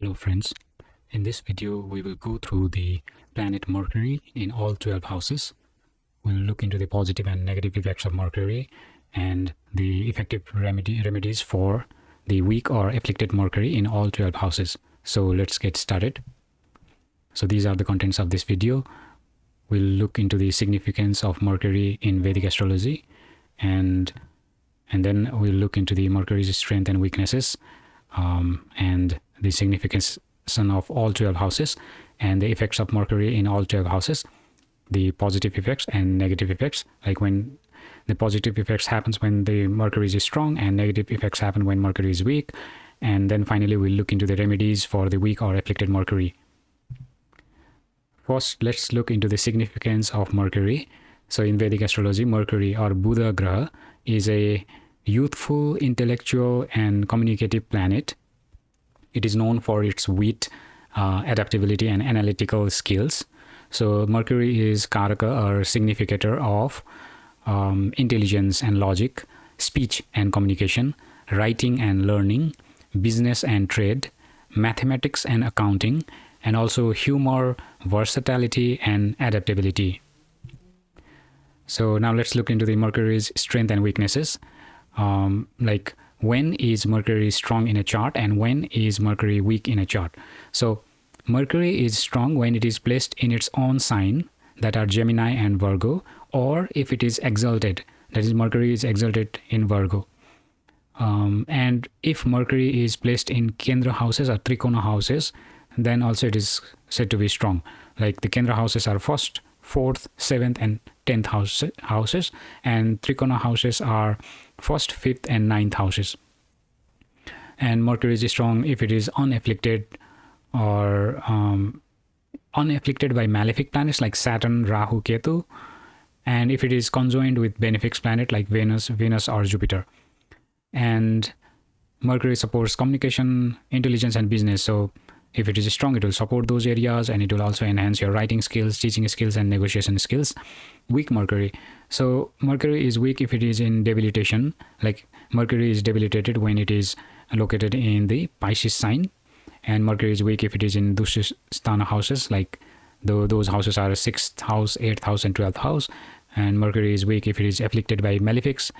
Hello friends, in this video we will go through the planet Mercury in all 12 houses. We'll look into the positive and negative effects of Mercury and the effective remedies for the weak or afflicted Mercury in all 12 houses. So let's get started. So these are the contents of this video. We'll look into the significance of Mercury in Vedic astrology and then we'll look into the Mercury's strength and weaknesses and the significance of all 12 houses and the effects of Mercury in all 12 houses, the positive effects and negative effects, like when the positive effects happens when the Mercury is strong and negative effects happen when Mercury is weak. And then finally we'll look into the remedies for the weak or afflicted Mercury. First, let's look into the significance of Mercury. So in Vedic astrology, Mercury or Buddha Graha is a youthful, intellectual and communicative planet. It is known for its wit, adaptability and analytical skills. So Mercury is Karaka or significator of intelligence and logic, speech and communication, writing and learning, business and trade, mathematics and accounting, and also humor, versatility and adaptability. So now let's look into the Mercury's strength and weaknesses. Like when is Mercury strong in a chart and when is Mercury weak in a chart. So Mercury is strong when it is placed in its own sign, that are Gemini and Virgo, or if it is exalted, that is Mercury is exalted in Virgo. And if Mercury is placed in Kendra houses or Trikona houses, then also it is said to be strong. Like the Kendra houses are 1st, 4th, 7th and 10th houses, and Trikona houses are 1st, 5th and 9th houses. And Mercury is strong if it is unafflicted or unafflicted by malefic planets like Saturn, Rahu, Ketu, and if it is conjoined with benefic planet like Venus or Jupiter. And Mercury supports communication, intelligence and business. So if it is strong, it will support those areas and it will also enhance your writing skills, teaching skills and negotiation skills. Weak Mercury. So Mercury is weak if it is in debilitation. Like Mercury is debilitated when it is located in the Pisces sign, and Mercury is weak if it is in Dushisthana houses, like those houses are 6th house, 8th house and 12th house. And Mercury is weak if it is afflicted by malefics,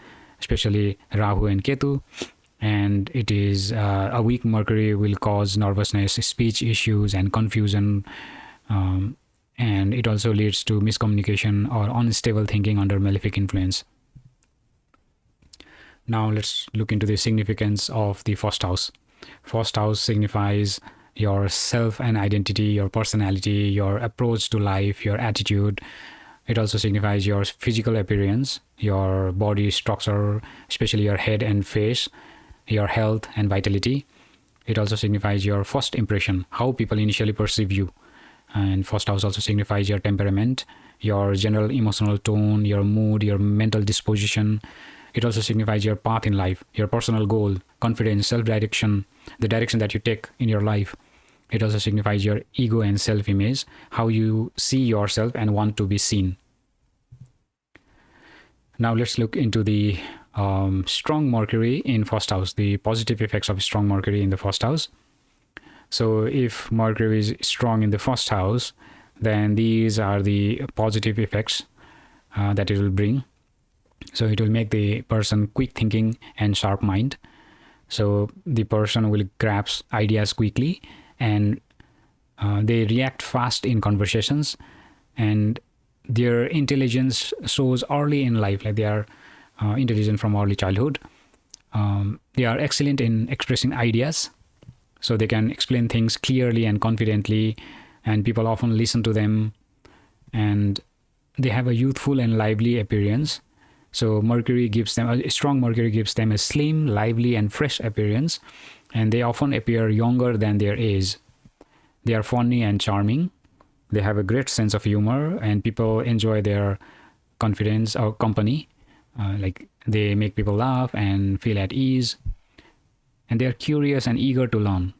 especially Rahu and Ketu. And it is a weak Mercury will cause nervousness, speech issues and confusion, and it also leads to miscommunication or unstable thinking under malefic influence. Now let's look into the significance of the first house. First house signifies your self and identity, your personality, your approach to life, your attitude. It also signifies your physical appearance, your body structure, especially your head and face, your health and vitality. It also signifies your first impression, how people initially perceive you. And first house also signifies your temperament, your general emotional tone, your mood, your mental disposition. It also signifies your path in life, your personal goal, confidence, self-direction, the direction that you take in your life. It also signifies your ego and self-image, how you see yourself and want to be seen. Now let's look into the strong Mercury in first house, the positive effects of strong Mercury in the first house. So if Mercury is strong in the first house, then these are the positive effects that it will bring. So it will make the person quick thinking and sharp mind. So the person will grasp ideas quickly and they react fast in conversations, and their intelligence shows early in life, like they are intelligent from early childhood. They are excellent in expressing ideas, so they can explain things clearly and confidently, and people often listen to them, and they have a youthful and lively appearance. So Mercury gives them a strong Mercury gives them a slim, lively and fresh appearance, and they often appear younger than their age. They are funny and charming. They have a great sense of humor, and people enjoy their confidence or company. Like they make people laugh and feel at ease, and they are curious and eager to learn.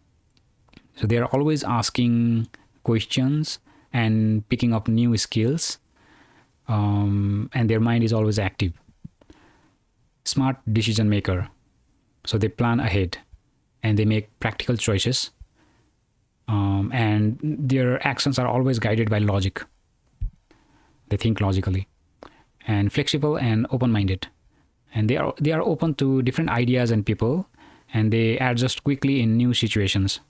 So they are always asking questions and picking up new skills, and their mind is always active. Smart decision maker. So they plan ahead and they make practical choices. and their actions are always guided by logic. They think logically, and flexible and open-minded, and they are open to different ideas and people, and they adjust quickly in new situations.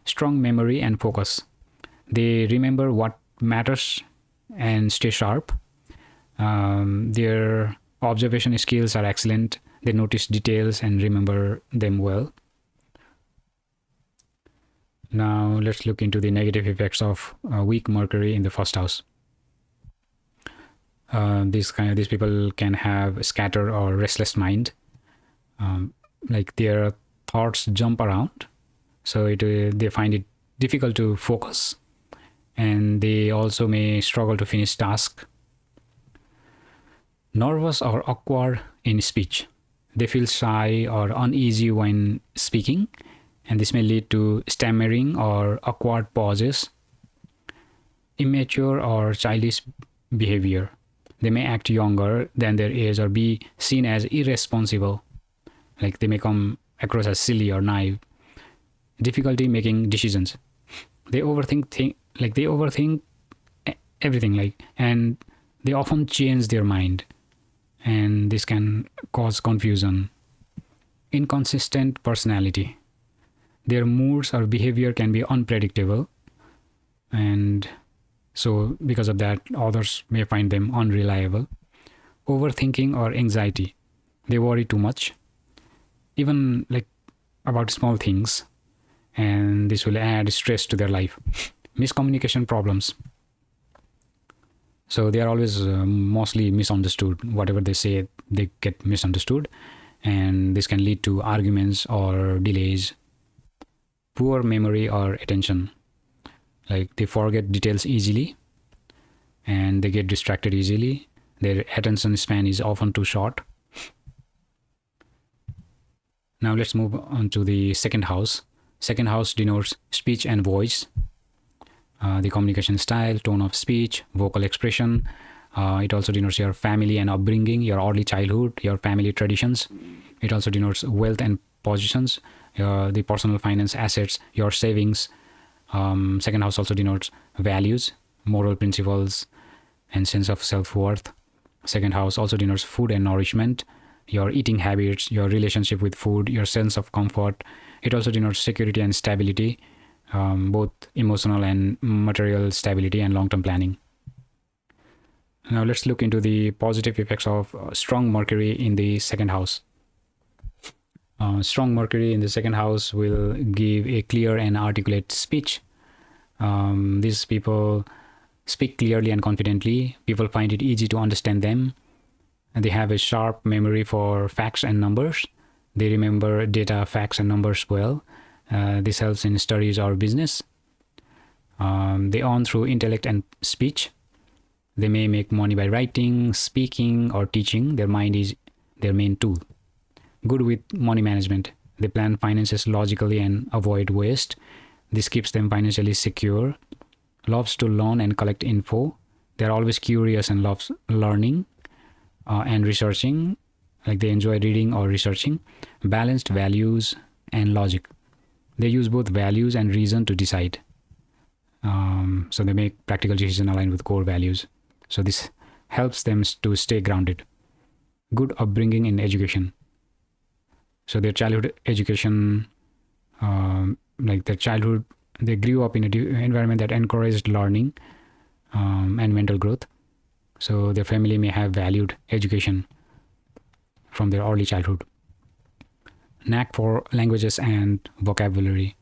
Strong memory and focus. They remember what matters and stay sharp. Their observation skills are excellent. They notice details and remember them well. Now let's look into the negative effects of weak Mercury in the first house. These people can have scattered or restless mind. Like their thoughts jump around, so they find it difficult to focus, and they also may struggle to finish tasks. Nervous or awkward in speech. They feel shy or uneasy when speaking, and this may lead to stammering or awkward pauses. Immature or childish behavior. They may act younger than their age or be seen as irresponsible. Like they may come across as silly or naive. Difficulty making decisions. They overthink everything, and they often change their mind, and this can cause confusion. Inconsistent personality. Their moods or behavior can be unpredictable, and so because of that, others may find them unreliable. Overthinking or anxiety. They worry too much, even about small things, and this will add stress to their life. Miscommunication problems. So they are always mostly misunderstood. Whatever they say, they get misunderstood, and this can lead to arguments or delays. Poor memory or attention. Like they forget details easily, and they get distracted easily. Their attention span is often too short. Now let's move on to the second house. Second house denotes speech and voice. The communication style, tone of speech, vocal expression. It also denotes your family and upbringing, your early childhood, your family traditions. It also denotes wealth and positions, the personal finance, assets, your savings. Second house also denotes values, moral principles, and sense of self-worth. Second house also denotes food and nourishment, your eating habits, your relationship with food, your sense of comfort. It also denotes security and stability, both emotional and material stability and long-term planning. Now let's look into the positive effects of strong Mercury in the second house. Strong Mercury in the second house will give a clear and articulate speech. These people speak clearly and confidently. People find it easy to understand them. And they have a sharp memory for facts and numbers. They remember data, facts, and numbers well. This helps in studies or business. They earn through intellect and speech. They may make money by writing, speaking, or teaching. Their mind is their main tool. Good with money management. They plan finances logically and avoid waste. This keeps them financially secure. Loves to learn and collect info. They're always curious and loves learning and researching. Like they enjoy reading or researching. Balanced values and logic. They use both values and reason to decide. So they make practical decisions aligned with core values. So this helps them to stay grounded. Good upbringing in education. So their childhood education, they grew up in an environment that encouraged learning and mental growth. So their family may have valued education from their early childhood. Knack for languages and vocabulary.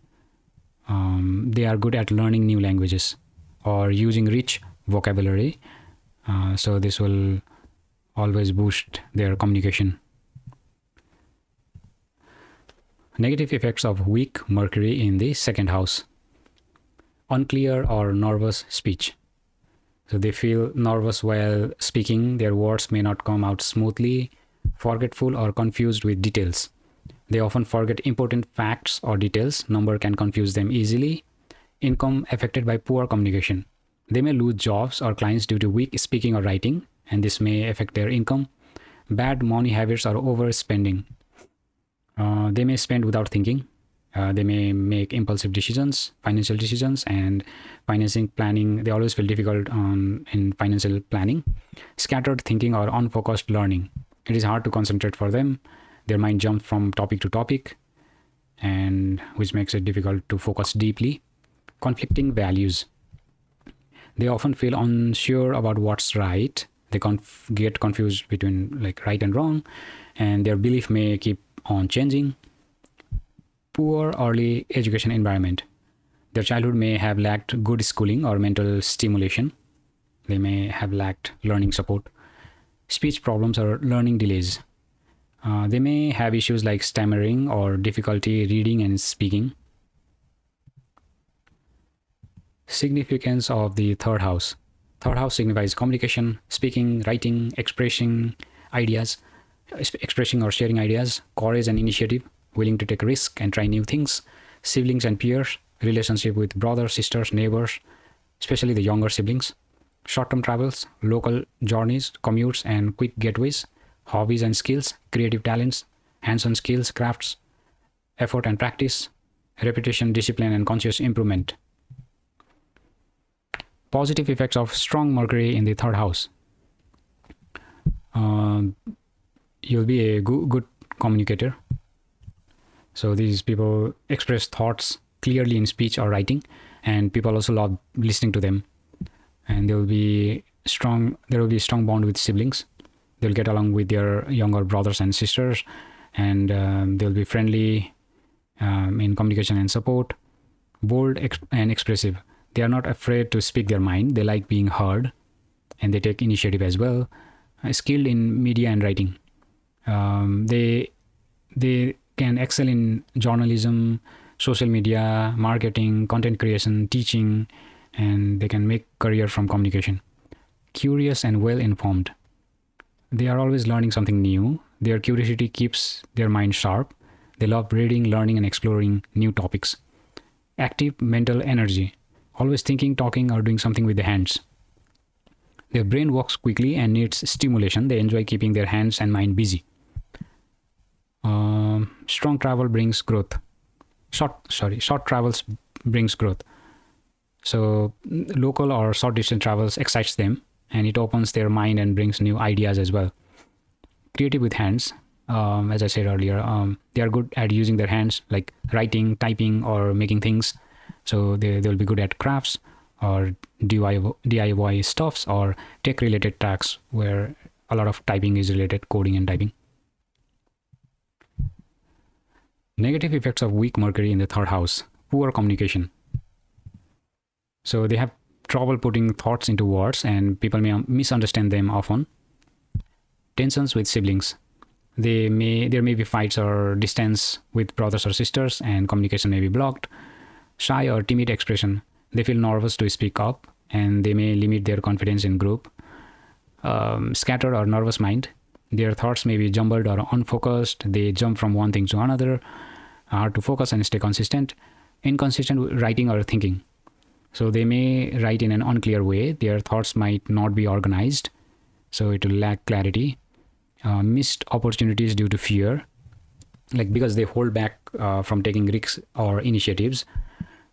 They are good at learning new languages or using rich vocabulary. So this will always boost their communication. Negative effects of weak Mercury in the second house. Unclear or nervous speech. So they feel nervous while speaking. Their words may not come out smoothly, forgetful or confused with details. They often forget important facts or details. Number can confuse them easily. Income affected by poor communication. They may lose jobs or clients due to weak speaking or writing, and this may affect their income. Bad money habits or overspending. They may spend without thinking. They may make impulsive decisions, financial decisions, and financing planning. They always feel difficult in financial planning. Scattered thinking or unfocused learning. It is hard to concentrate for them. Their mind jumps from topic to topic, and which makes it difficult to focus deeply. Conflicting values. They often feel unsure about what's right. They get confused between like right and wrong, and their belief may keep on changing. Poor early education environment. Their childhood may have lacked good schooling or mental stimulation. They may have lacked learning support. Speech problems or learning delays. They may have issues like stammering or difficulty reading and speaking. Significance of the third house. Third house signifies communication, speaking, writing, expressing or sharing ideas, courage and initiative, willing to take risk and try new things, siblings and peers, relationship with brothers, sisters, neighbors, especially the younger siblings, short-term travels, local journeys, commutes and quick getaways, hobbies and skills, creative talents, hands-on skills, crafts, effort and practice, repetition, discipline and conscious improvement. Positive effects of strong Mercury in the third house. You'll be a good communicator. So these people express thoughts clearly in speech or writing, and people also love listening to them. And there will be a strong bond with siblings. They'll get along with their younger brothers and sisters, and they'll be friendly in communication and support. Bold and expressive. They are not afraid to speak their mind. They like being heard, and they take initiative as well. Skilled in media and writing. They can excel in journalism, social media, marketing, content creation, teaching, and they can make career from communication. Curious and well informed. They are always learning something new. Their curiosity keeps their mind sharp. They love reading, learning, and exploring new topics. Active mental energy. Always thinking, talking, or doing something with the hands. Their brain works quickly and needs stimulation. They enjoy keeping their hands and mind busy. Strong travel brings growth. Short travels brings growth. So local or short distance travels excites them, and it opens their mind and brings new ideas as well. Creative with hands. As I said earlier, they are good at using their hands, like writing, typing, or making things. So they'll be good at crafts or DIY stuffs or tech related tasks where a lot of typing is related, coding and typing. Negative effects of weak Mercury in the third house. Poor communication. So they have trouble putting thoughts into words, and people may misunderstand them often. Tensions with siblings. There may be fights or distance with brothers or sisters, and communication may be blocked. Shy or timid expression. They feel nervous to speak up, and they may limit their confidence in group. Scattered or nervous mind. Their thoughts may be jumbled or unfocused. They jump from one thing to another. Hard to focus and stay consistent. Inconsistent writing or thinking. So they may write in an unclear way. Their thoughts might not be organized, so it will lack clarity. Missed opportunities due to fear, like because they hold back from taking risks or initiatives,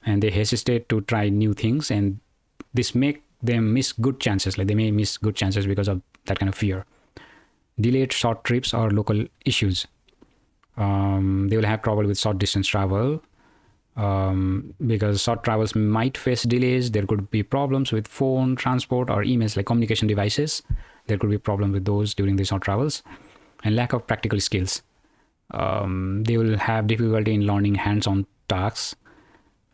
and they hesitate to try new things, and this make them miss good chances. Like they may miss good chances because of that kind of fear. Delayed short trips or local issues. They will have trouble with short distance travel because short travels might face delays. There could be problems with phone, transport, or emails, like communication devices. There could be problems with those during the short travels. And lack of practical skills. They will have difficulty in learning hands-on tasks.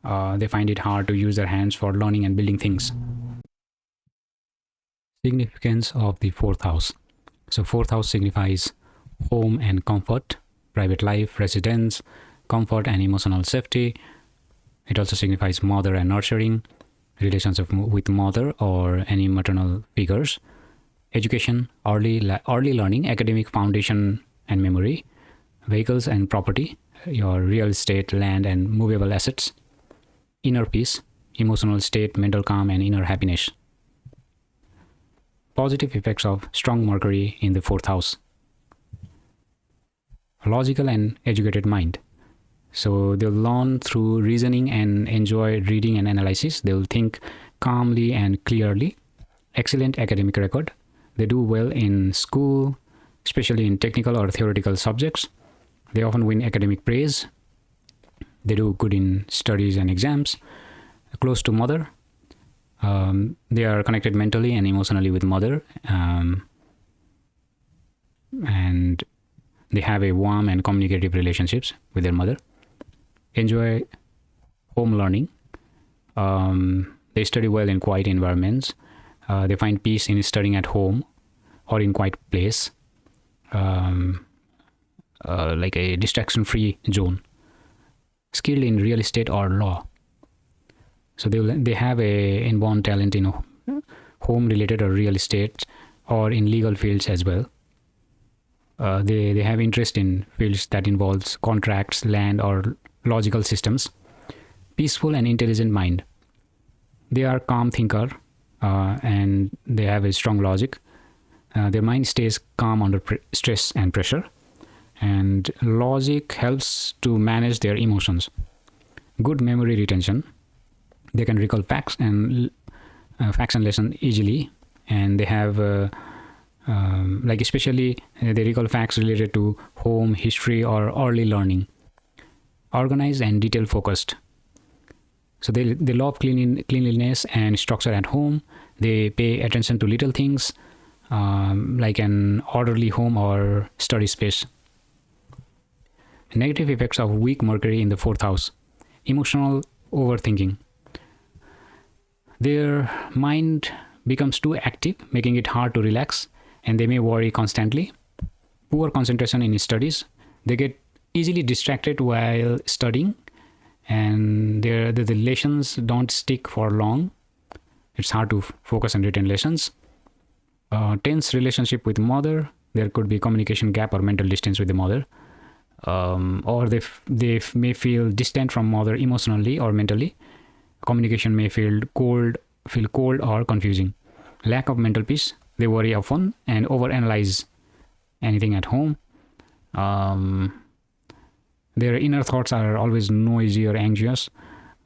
They find it hard to use their hands for learning and building things. Significance of the fourth house. So fourth house signifies home and comfort, private life, residence, comfort and emotional safety. It also signifies mother and nurturing, relationship with mother or any maternal figures, education, early learning, academic foundation and memory, vehicles and property, your real estate, land and movable assets, inner peace, emotional state, mental calm and inner happiness. Positive effects of strong Mercury in the fourth house. Logical and educated mind. So they'll learn through reasoning and enjoy reading and analysis. They'll think calmly and clearly. Excellent academic record. They do well in school, especially in technical or theoretical subjects. They often win academic praise. They do good in studies and exams. Close to mother. They are connected mentally and emotionally with mother. And they have a warm and communicative relationships with their mother. Enjoy home learning. They study well in quiet environments. They find peace in studying at home or in quiet place, like a distraction-free zone. Skilled in real estate or law. So they have a inborn talent in home-related or real estate or in legal fields as well. They have interest in fields that involves contracts, land, or logical systems. Peaceful and intelligent mind. They are calm thinker and they have a strong logic. Their mind stays calm under stress and pressure. And logic helps to manage their emotions. Good memory retention. They can recall facts and lessons easily. And they have like especially they recall facts related to home, history, or early learning. Organized and detail focused. So they love cleanliness and structure at home. They pay attention to little things like an orderly home or study space. Negative effects of weak Mercury in the 4th house. Emotional overthinking. Their mind becomes too active, making it hard to relax, and they may worry constantly. Poor concentration in studies. They get easily distracted while studying, and the lessons don't stick for long. It's hard to focus and retain lessons. Tense relationship with mother. There could be communication gap or mental distance with the mother. Or they may feel distant from mother emotionally or mentally. Communication may feel cold or confusing. Lack of mental peace. They worry often and overanalyze anything at home. Their inner thoughts are always noisy or anxious.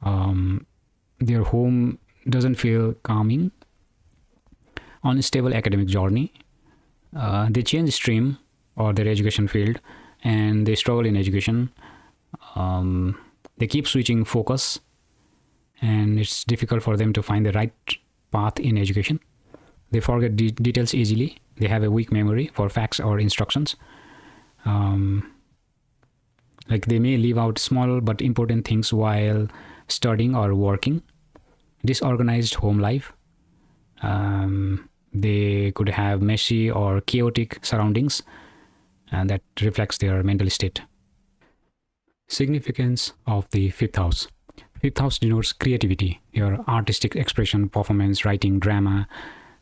Their home doesn't feel calming. Unstable academic journey. They change stream or their education field, and they struggle in education. They keep switching focus, and it's difficult for them to find the right path in education. They forget details easily. They have a weak memory for facts or instructions. Like they may leave out small but important things while studying or working. Disorganized home life. They could have messy or chaotic surroundings, and that reflects their mental state. Significance of the 5th house. 5th house denotes creativity, your artistic expression, performance, writing, drama,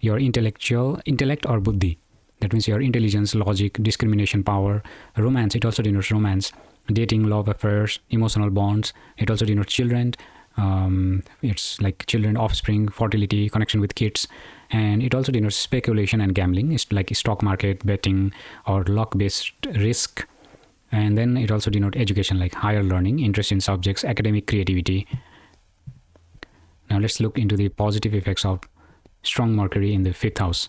your intellect or buddhi. That means your intelligence, logic, discrimination, power. Romance, it also denotes romance, dating, love affairs, emotional bonds. It also denotes children. It's like children, offspring, fertility, connection with kids. And it also denotes speculation and gambling. It's like stock market, betting, or luck-based risk. And then it also denotes education, like higher learning, interest in subjects, academic creativity. Now let's look into the positive effects of strong Mercury in the 5th house.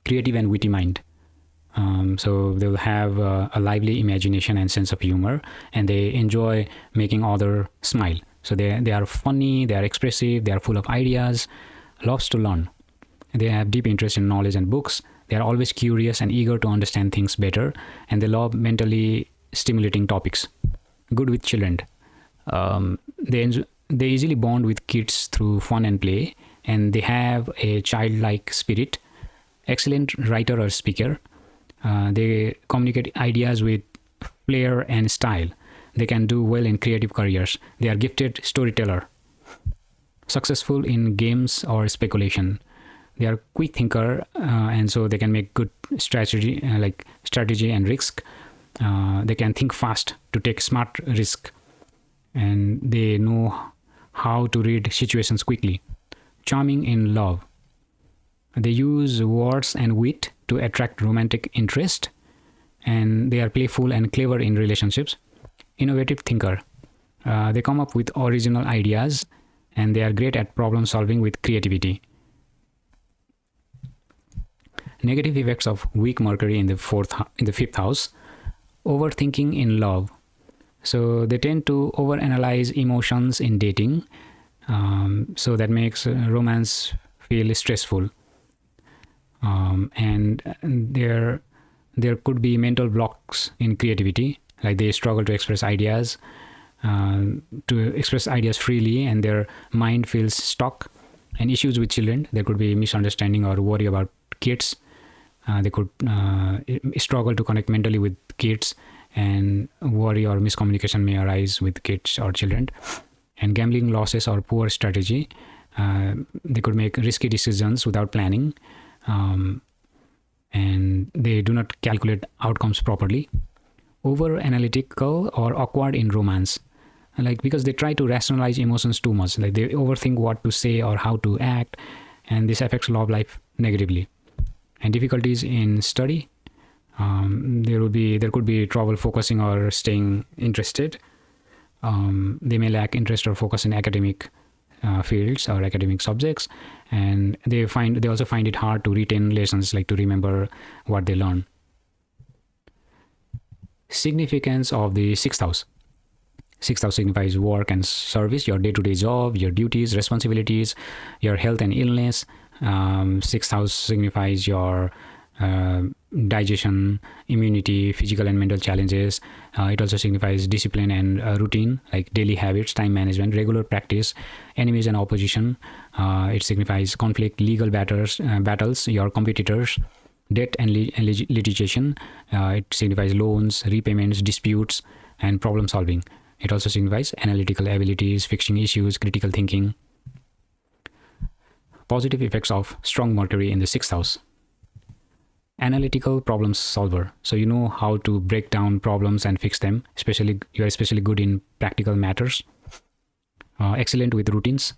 Creative and witty mind. So they'll have a lively imagination and sense of humor, and they enjoy making others smile. So they are funny, they are expressive, they are full of ideas, loves to learn. They have deep interest in knowledge and books. They are always curious and eager to understand things better, and they love mentally stimulating topics. Good with children. They easily bond with kids through fun and play, and they have a childlike spirit. Excellent writer or speaker. They communicate ideas with flair and style. They can do well in creative careers. They are gifted storyteller. Successful in games or speculation. They are quick thinker, and so they can make good strategy and risk. They can think fast to take smart risk, and they know how to read situations quickly. Charming in love. They use words and wit to attract romantic interest, and they are playful and clever in relationships. innovative thinker. They come up with original ideas, and they are great at problem solving with creativity. Negative effects of weak Mercury in the fifth house: overthinking in love. So they tend to overanalyze emotions in dating, so that makes romance feel stressful. And there could be mental blocks in creativity, like they struggle to express ideas freely, and their mind feels stuck. And issues with children: there could be misunderstanding or worry about kids. They could struggle to connect mentally with kids, and worry or miscommunication may arise with kids or children. And gambling losses or poor strategy: they could make risky decisions without planning, and they do not calculate outcomes properly. Over analytical or awkward in romance, like because they try to rationalize emotions too much, like they overthink what to say or how to act, and this affects love life negatively. And difficulties in study: there could be trouble focusing or staying interested. They may lack interest or focus in academic fields or academic subjects, and they also find it hard to retain lessons, like to remember what they learn. Significance of the sixth house. Sixth house signifies work and service, your day-to-day job, your duties, responsibilities, your health and illness. Sixth house signifies your digestion, immunity, physical and mental challenges. It also signifies discipline and routine, like daily habits, time management, regular practice, enemies and opposition. It signifies conflict, legal battles, your competitors, debt and litigation. It signifies loans, repayments, disputes, and problem solving. It also signifies analytical abilities, fixing issues, critical thinking. Positive effects of strong Mercury in the sixth house. Analytical problem solver. So you know how to break down problems and fix them. You are especially good in practical matters. Excellent with routines.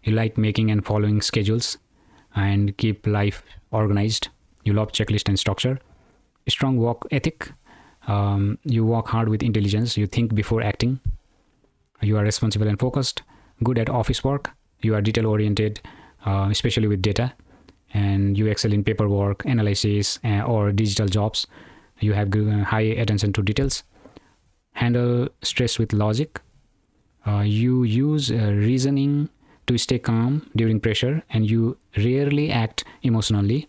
You like making and following schedules and keep life organized. You love checklist and structure. Strong work ethic. You work hard with intelligence. You think before acting. You are responsible and focused. Good at office work. You are detail oriented, especially with data. And you excel in paperwork, analysis, or digital jobs. You have high attention to details. Handle stress with logic. You use reasoning to stay calm during pressure, and you rarely act emotionally.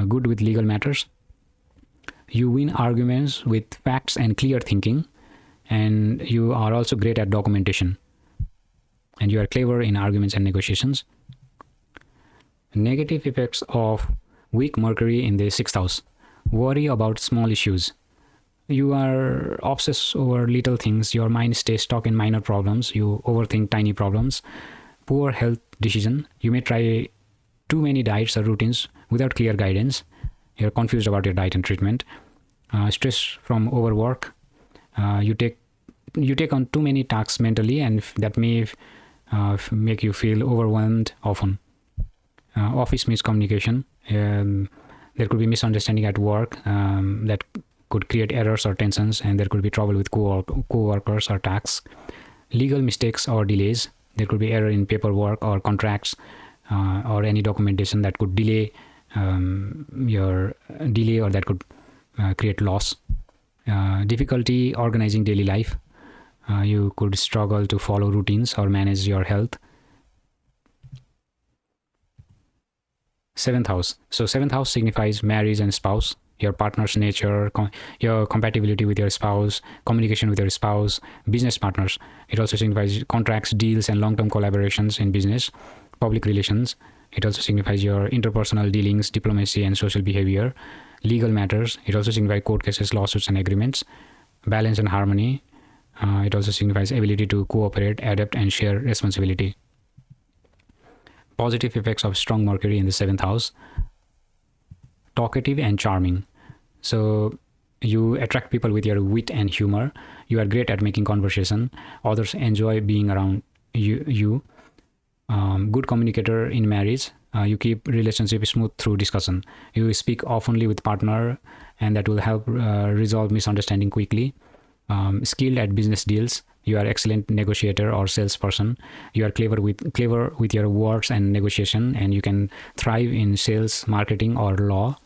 Good with legal matters. You win arguments with facts and clear thinking, and you are also great at documentation. And you are clever in arguments and negotiations. Negative effects of weak Mercury in the sixth house. Worry about small issues. You are obsessed over little things. Your mind stays stuck in minor problems. You overthink tiny problems. Poor health decision. You may try too many diets or routines without clear guidance. You're confused about your diet and treatment. Stress from overwork. You take on too many tasks mentally, and that may make you feel overwhelmed often. Office miscommunication. There could be misunderstanding at work that could create errors or tensions, and there could be trouble with co-workers or tasks. Legal mistakes or delays. There could be error in paperwork or contracts or any documentation that could delay or that could create loss. Difficulty organizing daily life. You could struggle to follow routines or manage your health. Seventh house. So seventh house signifies marriage and spouse, your partner's nature, your compatibility with your spouse, communication with your spouse, business partners. It also signifies contracts, deals, and long-term collaborations in business, public relations. It also signifies your interpersonal dealings, diplomacy, and social behavior, legal matters. It also signifies court cases, lawsuits, and agreements, balance and harmony. It also signifies ability to cooperate, adapt, and share responsibility. Positive effects of strong Mercury in the seventh house. Talkative and charming. So you attract people with your wit and humor. You are great at making conversation. Others enjoy being around you. Good communicator in marriage. You keep relationship smooth through discussion. You speak oftenly with partner, and that will help resolve misunderstanding quickly. Skilled at business deals. You are excellent negotiator or salesperson. You are clever with your words and negotiation, and you can thrive in sales, marketing, or law.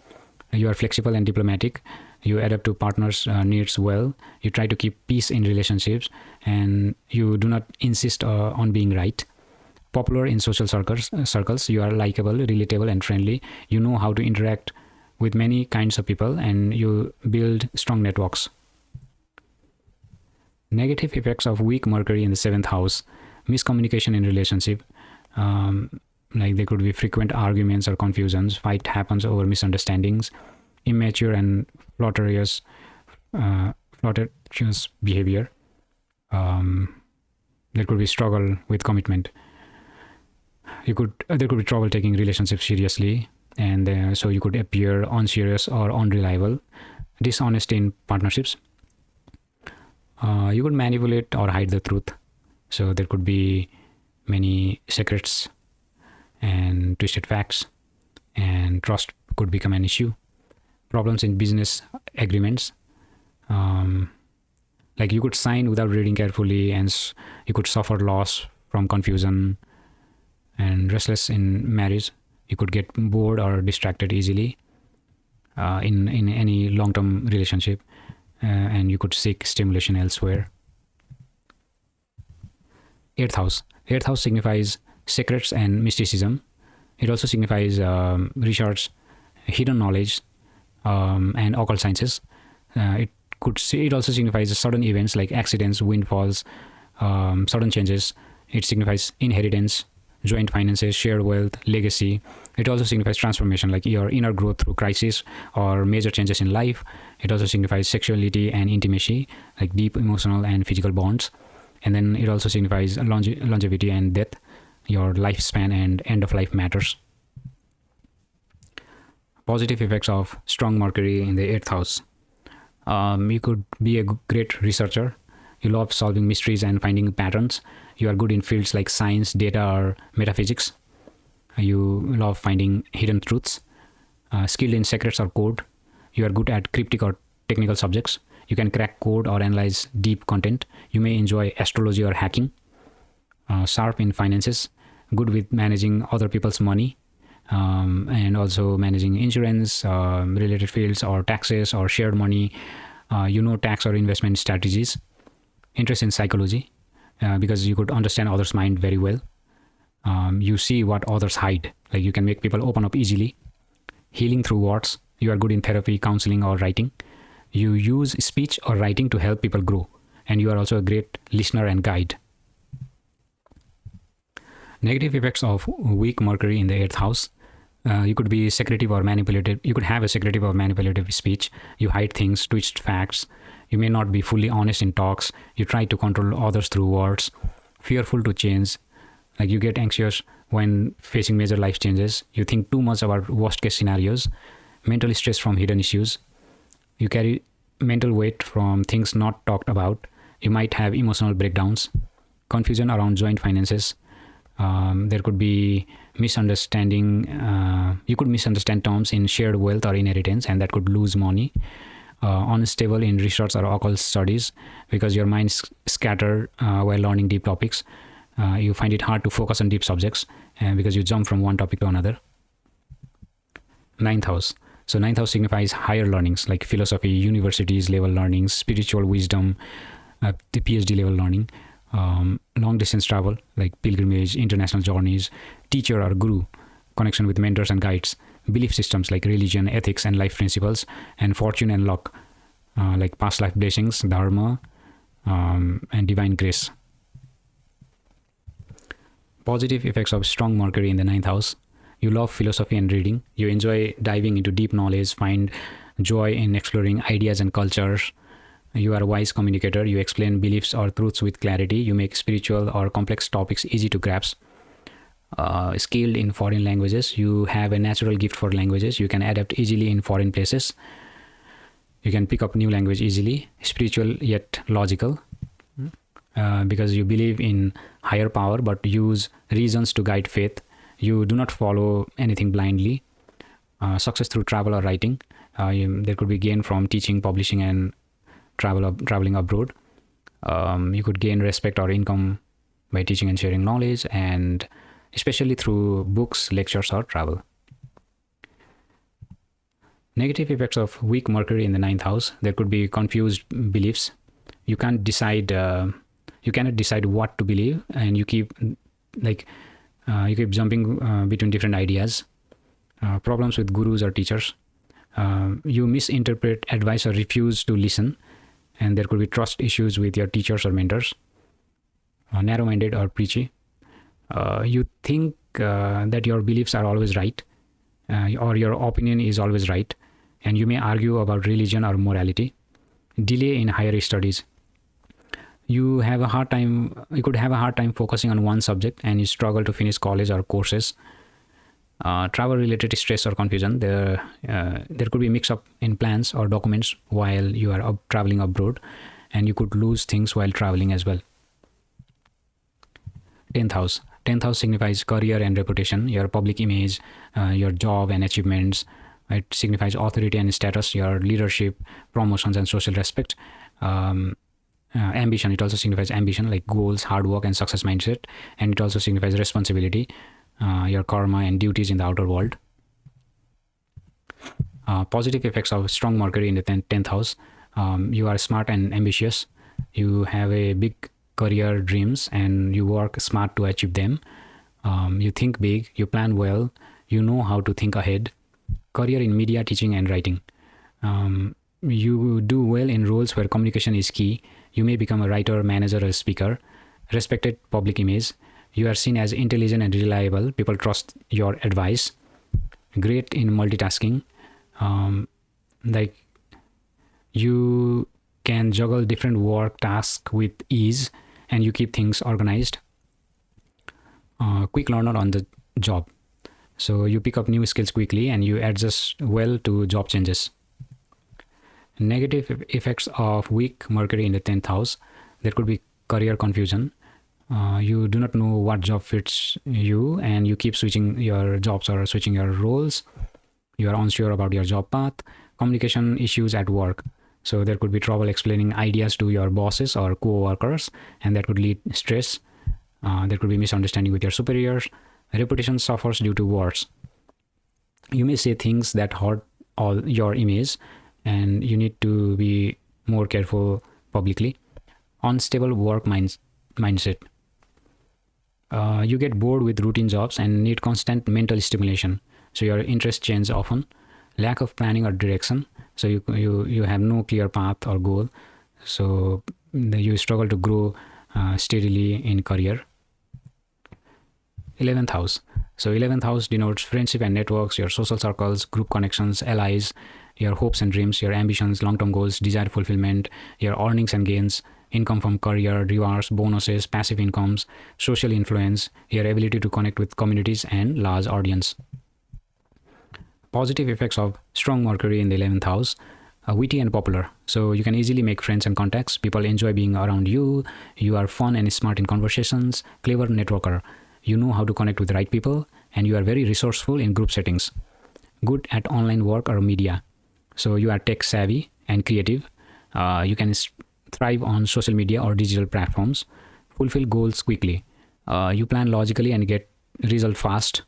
You are flexible and diplomatic. You adapt to partners' needs well. You try to keep peace in relationships, and you do not insist on being right. Popular in social circles. You are likable, relatable, and friendly. You know how to interact with many kinds of people, and you build strong networks. Negative effects of weak Mercury in the 7th house: miscommunication in relationship. Like there could be frequent arguments or confusions. Fight happens over misunderstandings. Immature and flirtatious behavior. There could be struggle with commitment. There could be trouble taking relationships seriously, and so you could appear unserious or unreliable. Dishonesty in partnerships. You could manipulate or hide the truth. So there could be many secrets and twisted facts, and trust could become an issue. Problems in business agreements. Like you could sign without reading carefully, and you could suffer loss from confusion. And restless in marriage. You could get bored or distracted easily in any long-term relationship. And you could seek stimulation elsewhere. 8th house. 8th house signifies secrets and mysticism. It also signifies research, hidden knowledge, and occult sciences. It also signifies sudden events like accidents, windfalls, sudden changes. It signifies inheritance, joint finances, shared wealth, legacy. It also signifies transformation, like your inner growth through crisis or major changes in life. It also signifies sexuality and intimacy, like deep emotional and physical bonds. And then it also signifies longevity and death, your lifespan and end of life matters. Positive effects of strong Mercury in the 8th house. You could be a great researcher. You love solving mysteries and finding patterns. You are good in fields like science, data, or metaphysics. You love finding hidden truths. Skilled in secrets or code. You are good at cryptic or technical subjects. You can crack code or analyze deep content. You may enjoy astrology or hacking. Sharp in finances. Good with managing other people's money. And also managing insurance, related fields, or taxes, or shared money. Tax or investment strategies. Interest in psychology. Because you could understand others' mind very well. You see what others hide. Like you can make people open up easily. Healing through words. You are good in therapy, counseling, or writing. You use speech or writing to help people grow. And you are also a great listener and guide. Negative effects of weak Mercury in the 8th house. You could be secretive or manipulative. You could have a secretive or manipulative speech. You hide things, twist facts. You may not be fully honest in talks. You try to control others through words. Fearful to change. Like you get anxious when facing major life changes. You think too much about worst case scenarios. Mentally stressed from hidden issues. You carry mental weight from things not talked about. You might have emotional breakdowns. Confusion around joint finances. There could be misunderstanding. You could misunderstand terms in shared wealth or inheritance, and that could lose money. Unstable in research or occult studies because your mind's scattered while learning deep topics. You find it hard to focus on deep subjects because you jump from one topic to another. 9th house. So 9th house signifies higher learnings like philosophy, universities level learning, spiritual wisdom, the PhD level learning. Long distance travel like pilgrimage, international journeys, teacher or guru, connection with mentors and guides. Belief systems like religion, ethics, and life principles, and fortune and luck, like past life blessings, dharma, and divine grace. Positive effects of strong Mercury in the 9th house. You love philosophy and reading. You enjoy diving into deep knowledge, find joy in exploring ideas and cultures. You are a wise communicator. You explain beliefs or truths with clarity. You make spiritual or complex topics easy to grasp. Skilled in foreign languages. You have a natural gift for languages. You can adapt easily in foreign places. You can pick up new language easily. Spiritual yet logical. Because you believe in higher power but use reasons to guide faith. You do not follow anything blindly. Success through travel or writing. There could be gain from teaching, publishing, and traveling abroad. You could gain respect or income by teaching and sharing knowledge, and especially through books, lectures, or travel. Negative effects of weak Mercury in the ninth house. There could be confused beliefs. You can't decide. You cannot decide what to believe, and you keep jumping between different ideas. Problems with gurus or teachers. You misinterpret advice or refuse to listen, and there could be trust issues with your teachers or mentors. Narrow-minded or preachy. You think that your beliefs are always right, or your opinion is always right, and you may argue about religion or morality. Delay in higher studies. You could have a hard time focusing on one subject, and you struggle to finish college or courses. Travel related stress or confusion. There could be mix up in plans or documents while you are traveling abroad, and you could lose things while traveling as well. 10th house. 10th house signifies career and reputation, your public image, your job and achievements. It signifies authority and status, your leadership, promotions, and social respect. Ambition. It also signifies ambition, like goals, hard work, and success mindset. And it also signifies responsibility, your karma and duties in the outer world. Positive effects of strong Mercury in the 10th house. You are smart and ambitious. You have a big career dreams, and you work smart to achieve them. You think big, you plan well, you know how to think ahead. Career in media, teaching, and writing. You do well in roles where communication is key. You may become a writer, manager, or speaker. Respected public image. You are seen as intelligent and reliable. People trust your advice. Great in multitasking. You can juggle different work tasks with ease, and you keep things organized. Quick learner on the job. So you pick up new skills quickly, and you adjust well to job changes. Negative effects of weak Mercury in the 10th house. There could be career confusion. You do not know what job fits you, and you keep switching your jobs or switching your roles. You are unsure about your job path. Communication issues at work. So there could be trouble explaining ideas to your bosses or co-workers, and that could lead stress. There could be misunderstanding with your superiors. Reputation suffers due to words. You may say things that hurt all your image, and you need to be more careful publicly. Unstable work mindset. You get bored with routine jobs and need constant mental stimulation. So your interests change often. Lack of planning or direction. So you have no clear path or goal. So you struggle to grow steadily in career. 11th house. So 11th house denotes friendship and networks, your social circles, group connections, allies, your hopes and dreams, your ambitions, long-term goals, desired fulfillment, your earnings and gains, income from career, rewards, bonuses, passive incomes, social influence, your ability to connect with communities and large audience. Positive effects of strong Mercury in the 11th house. Witty and popular. So you can easily make friends and contacts. People enjoy being around you. You are fun and smart in conversations. Clever networker. You know how to connect with the right people, and you are very resourceful in group settings. Good at online work or media. So you are tech savvy and creative. You can thrive on social media or digital platforms. Fulfill goals quickly. You plan logically and get result fast.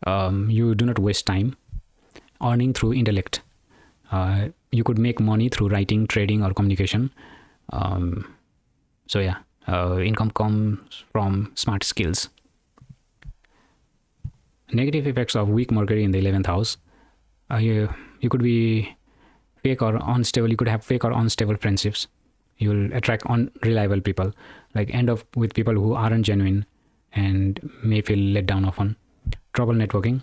You do not waste time. Earning through intellect. You could make money through writing, trading, or communication. Income comes from smart skills. Negative effects of weak Mercury in the 11th house. You could be fake or unstable. You could have fake or unstable friendships. You will attract unreliable people, like end up with people who aren't genuine and may feel let down often. Trouble networking.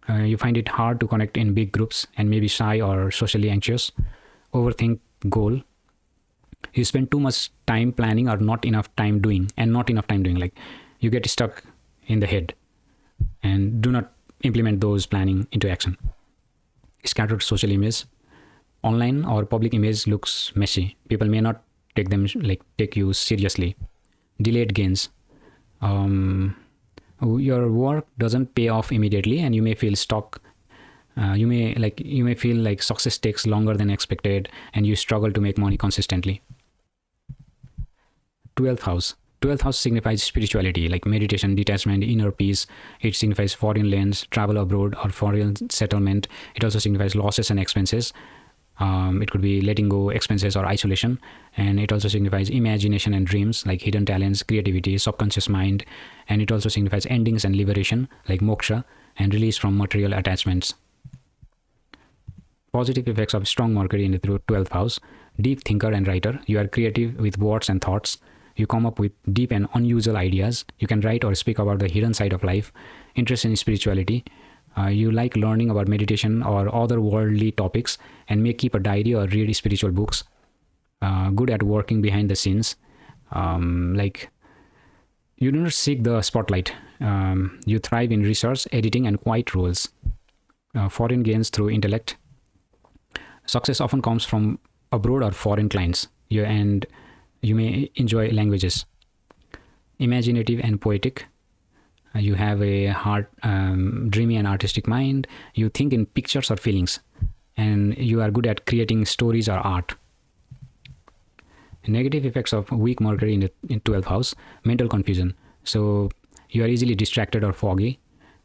You find it hard to connect in big groups and may be shy or socially anxious. Overthink goal. You spend too much time planning or not enough time doing. Like you get stuck in the head and do not implement those planning into action. Scattered social image. Online or public image looks messy. People may not take you seriously. Delayed gains. Your work doesn't pay off immediately, and you may feel stuck You may feel like success takes longer than expected, and you struggle to make money consistently. 12th house. 12th house signifies spirituality, like meditation, detachment, inner peace. It signifies foreign lands, travel abroad, or foreign settlement. It also signifies losses and expenses. It could be letting go, expenses, or isolation. And it also signifies imagination and dreams, like hidden talents, creativity, subconscious mind. And it also signifies endings and liberation, like moksha, and release from material attachments. Positive effects of strong Mercury in the 12th house. Deep thinker and writer. You are creative with words and thoughts. You come up with deep and unusual ideas. You can write or speak about the hidden side of life. Interest in spirituality. You like learning about meditation or other worldly topics, and may keep a diary or read spiritual books. Good at working behind the scenes. Like you do not seek the spotlight. You thrive in research, editing, and quiet roles. Foreign gains through intellect. Success often comes from abroad or foreign clients. And you may enjoy languages. Imaginative and poetic. You have a heart, dreamy and artistic mind. You think in pictures or feelings, and you are good at creating stories or art. Negative effects of weak Mercury in 12th house. Mental confusion. So you are easily distracted or foggy,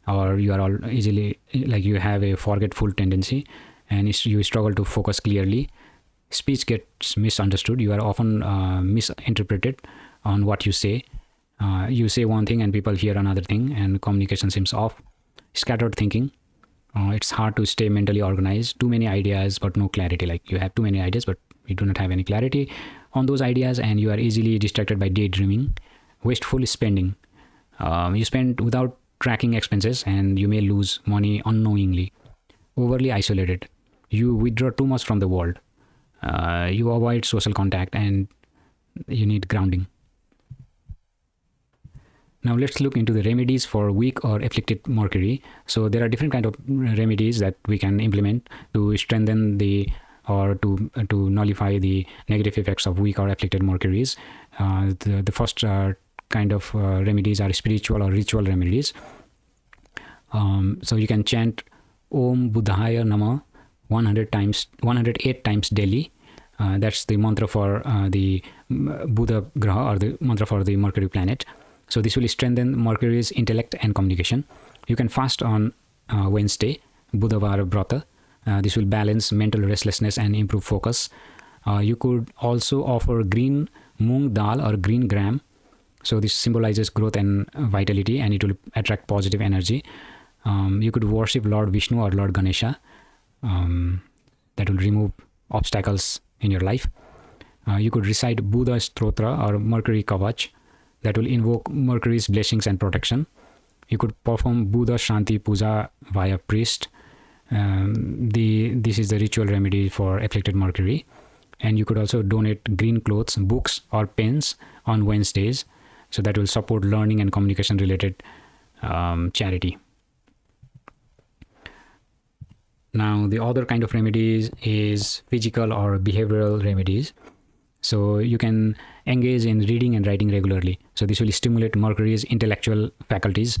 or you are all easily, like you have a forgetful tendency, and you struggle to focus clearly. Speech gets misunderstood. You are often misinterpreted on what you say. You say one thing and people hear another thing, and communication seems off. Scattered thinking. It's hard to stay mentally organized. Too many ideas but no clarity. Like you have too many ideas but you do not have any clarity on those ideas, and you are easily distracted by daydreaming. Wasteful spending. You spend without tracking expenses, and you may lose money unknowingly. Overly isolated. You withdraw too much from the world. You avoid social contact, and you need grounding. Now let's look into the remedies for weak or afflicted Mercury. So there are different kind of remedies that we can implement to strengthen or to nullify the negative effects of weak or afflicted Mercuries. The first kind of remedies are spiritual or ritual remedies. So you can chant Om Buddhaya Nama 108 times daily. That's the mantra for the Buddha Graha, or the mantra for the Mercury planet. So this will strengthen Mercury's intellect and communication. You can fast on Wednesday, Budhavara Brata. This will balance mental restlessness and improve focus. You could also offer green moong dal or green gram. So this symbolizes growth and vitality, and it will attract positive energy. You could worship Lord Vishnu or Lord Ganesha. That will remove obstacles in your life. You could recite Buddha Stotra or Mercury Kavach. That will invoke Mercury's blessings and protection. You could perform Buddha Shanti Puja via priest. This is the ritual remedy for afflicted Mercury. And you could also donate green clothes, books, or pens on Wednesdays. So that will support learning and communication related charity. Now the other kind of remedies is physical or behavioral remedies. So you can engage in reading and writing regularly. So this will stimulate Mercury's intellectual faculties.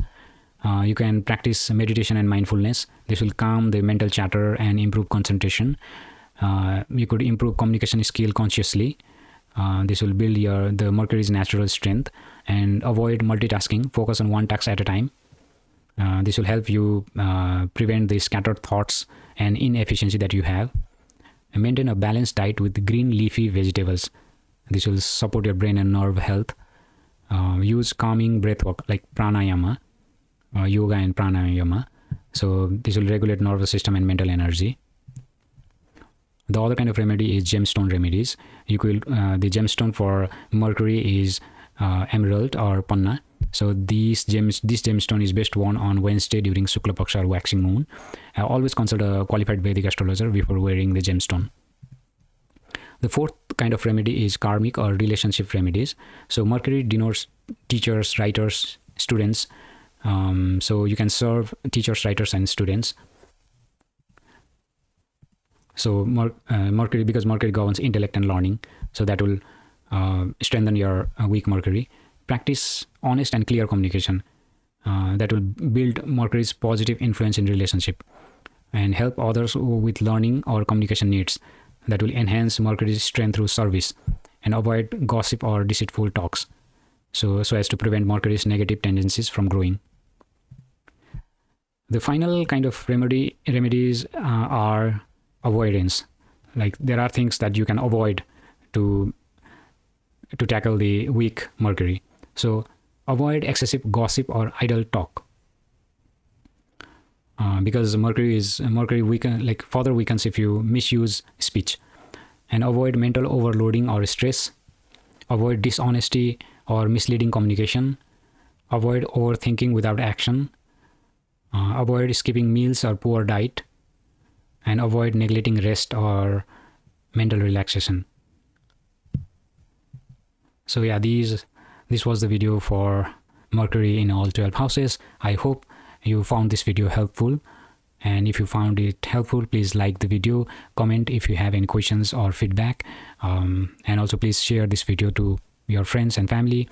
You can practice meditation and mindfulness. This will calm the mental chatter and improve concentration. You could improve communication skill consciously. This will build the Mercury's natural strength, and avoid multitasking. Focus on one task at a time. This will help you prevent the scattered thoughts and inefficiency that you have. And maintain a balanced diet with green leafy vegetables. This will support your brain and nerve health. Use calming breath work like pranayama, yoga and pranayama. So this will regulate nervous system and mental energy. The other kind of remedy is gemstone remedies. You could the gemstone for Mercury is emerald or panna. So this gemstone is best worn on Wednesday during Shukla Paksha or waxing moon. Always consult a qualified Vedic astrologer before wearing the gemstone. The fourth kind of remedy is karmic or relationship remedies. So Mercury denotes teachers, writers, students. So you can serve teachers, writers, and students. So Mercury, because Mercury governs intellect and learning, so that will strengthen your weak Mercury. Practice honest and clear communication. That will build Mercury's positive influence in relationship. and help others with learning or communication needs. That will enhance Mercury's strength through service, and avoid gossip or deceitful talks, so as to prevent Mercury's negative tendencies from growing. The final kind of remedies are avoidance. Like, there are things that you can avoid to tackle the weak Mercury. So avoid excessive gossip or idle talk, because Mercury further weakens if you misuse speech. And avoid mental overloading or stress. Avoid dishonesty or misleading communication. Avoid overthinking without action. Avoid skipping meals or poor diet. And avoid neglecting rest or mental relaxation. So yeah, this was the video for Mercury in all 12 houses. I hope you found this video helpful, and if you found it helpful, please like the video, comment if you have any questions or feedback, and also please share this video to your friends and family,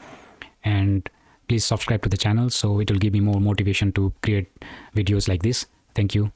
and please subscribe to the channel so it will give me more motivation to create videos like this. Thank you.